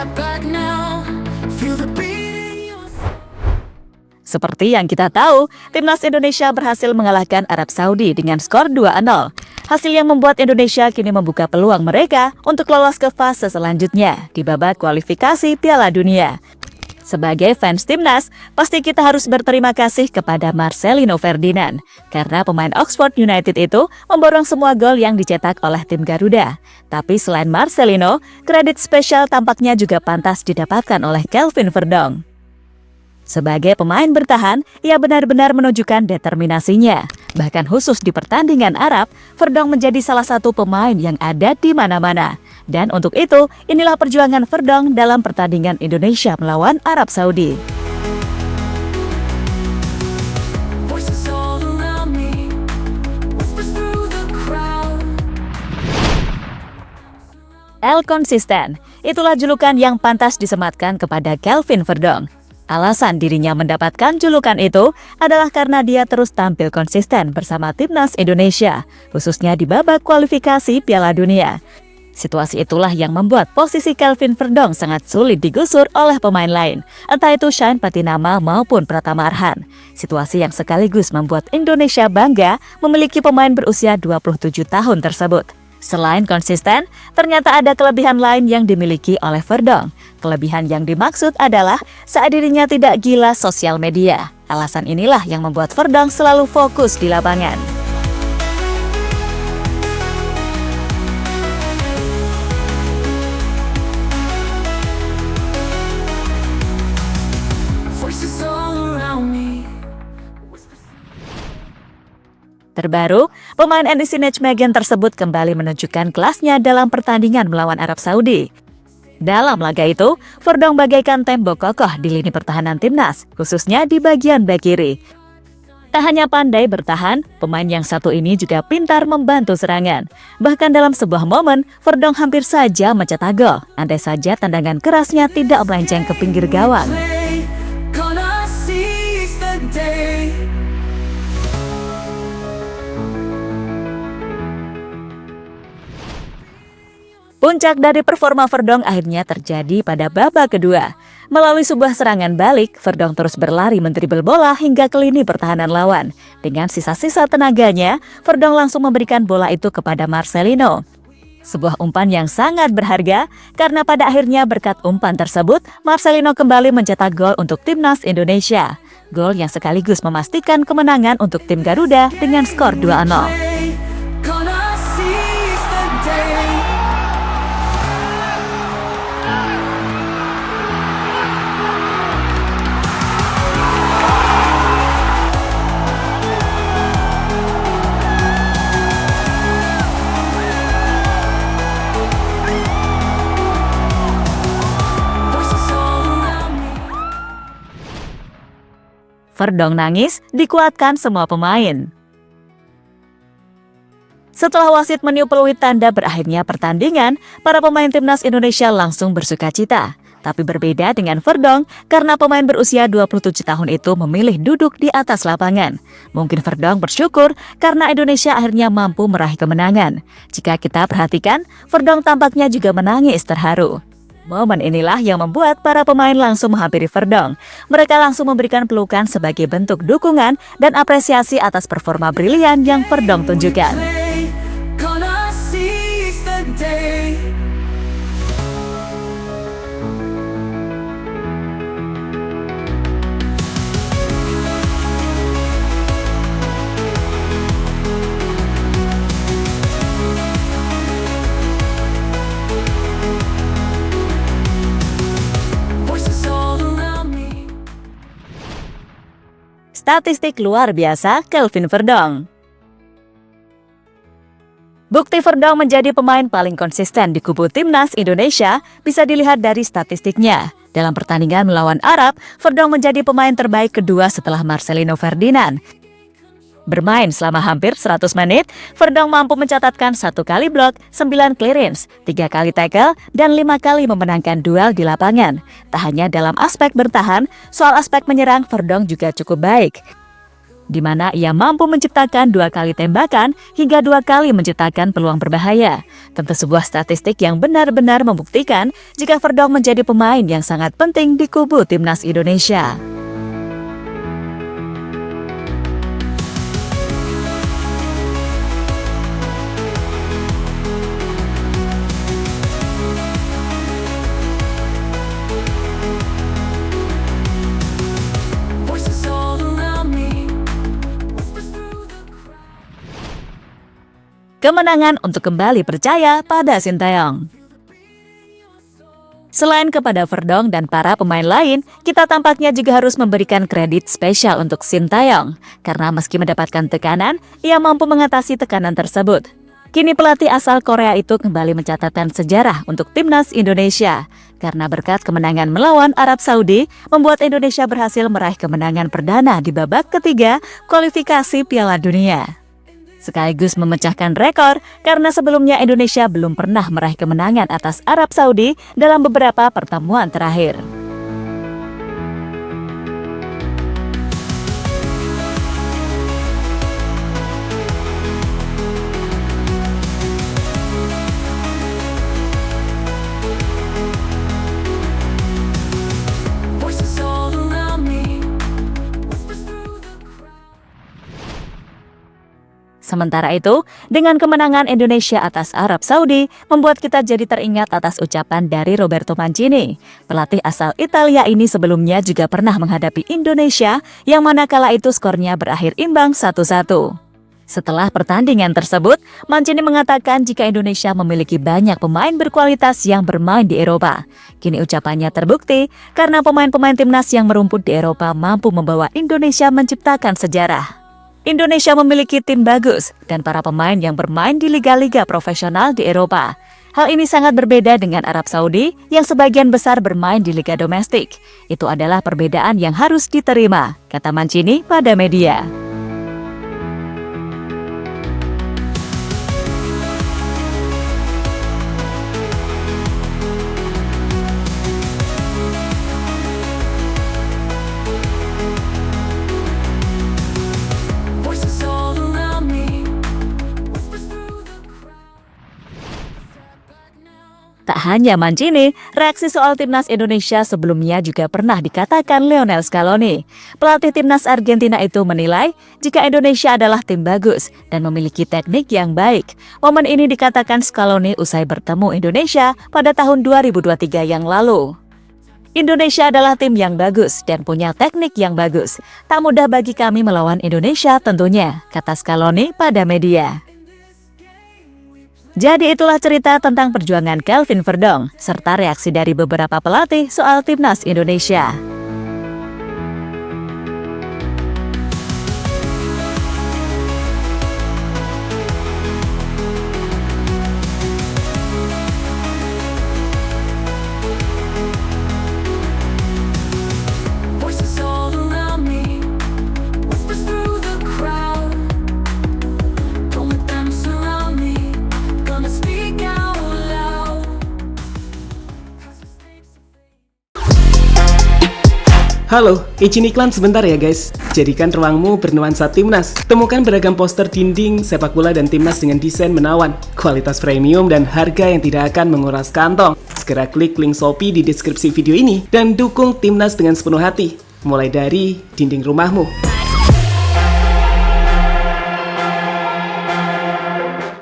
step back now. Feel the beat. Seperti yang kita tahu, Timnas Indonesia berhasil mengalahkan Arab Saudi dengan skor 2-0. Hasil yang membuat Indonesia kini membuka peluang mereka untuk lolos ke fase selanjutnya di babak kualifikasi Piala Dunia. Sebagai fans Timnas, pasti kita harus berterima kasih kepada Marcelino Ferdinand karena pemain Oxford United itu memborong semua gol yang dicetak oleh tim Garuda. Tapi selain Marcelino, kredit spesial tampaknya juga pantas didapatkan oleh Kelvin Verdong. Sebagai pemain bertahan, ia benar-benar menunjukkan determinasinya. Bahkan khusus di pertandingan Arab, Verdong menjadi salah satu pemain yang ada di mana-mana. Dan untuk itu, inilah perjuangan Verdong dalam pertandingan Indonesia melawan Arab Saudi. Voices all around me, whispers through the crowd. El Konsisten, itulah julukan yang pantas disematkan kepada Kelvin Verdong. Alasan dirinya mendapatkan julukan itu adalah karena dia terus tampil konsisten bersama Timnas Indonesia, khususnya di babak kualifikasi Piala Dunia. Situasi itulah yang membuat posisi Kelvin Verdong sangat sulit digusur oleh pemain lain, entah itu Shane Patinama maupun Pratama Arhan. Situasi yang sekaligus membuat Indonesia bangga memiliki pemain berusia 27 tahun tersebut. Selain konsisten, ternyata ada kelebihan lain yang dimiliki oleh Verdong. Kelebihan yang dimaksud adalah saat dirinya tidak gila sosial media. Alasan inilah yang membuat Verdong selalu fokus di lapangan. Voices all around me. Terbaru, pemain NEC Nijmegen tersebut kembali menunjukkan kelasnya dalam pertandingan melawan Arab Saudi. Dalam laga itu, Verdong bagaikan tembok kokoh di lini pertahanan Timnas, khususnya di bagian bek kiri. Tak hanya pandai bertahan, pemain yang satu ini juga pintar membantu serangan. Bahkan dalam sebuah momen, Verdong hampir saja mencetak gol, andai saja tendangan kerasnya tidak melenceng ke pinggir gawang. Gonna seize the day. Puncak dari performa Verdong akhirnya terjadi pada babak kedua. Melalui sebuah serangan balik, Verdong terus berlari mendribel bola hingga ke lini pertahanan lawan. Dengan sisa-sisa tenaganya, Verdong langsung memberikan bola itu kepada Marcelino. Sebuah umpan yang sangat berharga, karena pada akhirnya berkat umpan tersebut, Marcelino kembali mencetak gol untuk Timnas Indonesia. Gol yang sekaligus memastikan kemenangan untuk tim Garuda dengan skor 2-0. Gonna seize the day. Voices all around me. Verdong nangis, dikuatkan semua pemain. Setelah wasit meniup peluit tanda berakhirnya pertandingan, para pemain Timnas Indonesia langsung bersukacita. Tapi berbeda dengan Verdong, karena pemain berusia 27 tahun itu memilih duduk di atas lapangan. Mungkin Verdong bersyukur karena Indonesia akhirnya mampu meraih kemenangan. Jika kita perhatikan, Verdong tampaknya juga menangis terharu. Momen inilah yang membuat para pemain langsung menghampiri Verdong. Mereka langsung memberikan pelukan sebagai bentuk dukungan dan apresiasi atas performa brilian yang Verdong tunjukkan. Gonna seize the day. Voices all around me. Statistik luar biasa Kelvin Verdong. Bukti Verdong menjadi pemain paling konsisten di kubu Timnas Indonesia bisa dilihat dari statistiknya. Dalam pertandingan melawan Arab, Verdong menjadi pemain terbaik kedua setelah Marcelino Ferdinand. Bermain selama hampir 100 menit, Verdong mampu mencatatkan 1 kali blok, 9 clearance, 3 kali tackle, dan 5 kali memenangkan duel di lapangan. Tak hanya dalam aspek bertahan, soal aspek menyerang Verdong juga cukup baik. di mana ia mampu menciptakan 2 kali tembakan hingga 2 kali menciptakan peluang berbahaya. Tentu sebuah statistik yang benar-benar membuktikan jika Verdonk menjadi pemain yang sangat penting di kubu timnas Indonesia. Voices all around me. Whispers through the crowd. Kemenangan untuk kembali percaya pada Sinteyong. Selain kepada Verdonk dan para pemain lain, kita tampaknya juga harus memberikan kredit spesial untuk Sinteyong. Karena meski mendapatkan tekanan, ia mampu mengatasi tekanan tersebut. Kini pelatih asal Korea itu kembali mencatatkan sejarah untuk timnas Indonesia. Karena berkat kemenangan melawan Arab Saudi, membuat Indonesia berhasil meraih kemenangan perdana di babak ketiga kualifikasi Piala Dunia. Sekaligus memecahkan rekor karena sebelumnya Indonesia belum pernah meraih kemenangan atas Arab Saudi dalam beberapa pertemuan terakhir. Voices all around me. Whispers through the crowd. Sementara itu, dengan kemenangan Indonesia atas Arab Saudi, membuat kita jadi teringat atas ucapan dari Roberto Mancini. Pelatih asal Italia ini sebelumnya juga pernah menghadapi Indonesia, yang mana kala itu skornya berakhir imbang 1-1. Setelah pertandingan tersebut, Mancini mengatakan jika Indonesia memiliki banyak pemain berkualitas yang bermain di Eropa. Kini ucapannya terbukti karena pemain-pemain timnas yang merumput di Eropa mampu membawa Indonesia menciptakan sejarah. Indonesia memiliki tim bagus dan para pemain yang bermain di liga-liga profesional di Eropa. Hal ini sangat berbeda dengan Arab Saudi yang sebagian besar bermain di liga domestik. Itu adalah perbedaan yang harus diterima, kata Mancini pada media. Voices all around me. Whispers through the crowd. Tak hanya Mancini, reaksi soal timnas Indonesia sebelumnya juga pernah dikatakan Lionel Scaloni. Pelatih timnas Argentina itu menilai jika Indonesia adalah tim bagus dan memiliki teknik yang baik. Momen ini dikatakan Scaloni usai bertemu Indonesia pada tahun 2023 yang lalu. Indonesia adalah tim yang bagus dan punya teknik yang bagus. Tak mudah bagi kami melawan Indonesia tentunya, kata Scaloni pada media. Jadi itulah cerita tentang perjuangan Kelvin Verdonk, serta reaksi dari beberapa pelatih soal timnas Indonesia. Voices all around me. Whispers through the crowd. Don't let them surround me. Gonna speak out loud. Halo, izin iklan sebentar ya guys. Jadikan ruangmu bernuansa timnas. Temukan beragam poster dinding, sepak bola dan timnas dengan desain menawan, kualitas premium dan harga yang tidak akan menguras kantong. Segera klik link Shopee di deskripsi video ini dan dukung timnas dengan sepenuh hati. Mulai dari dinding rumahmu.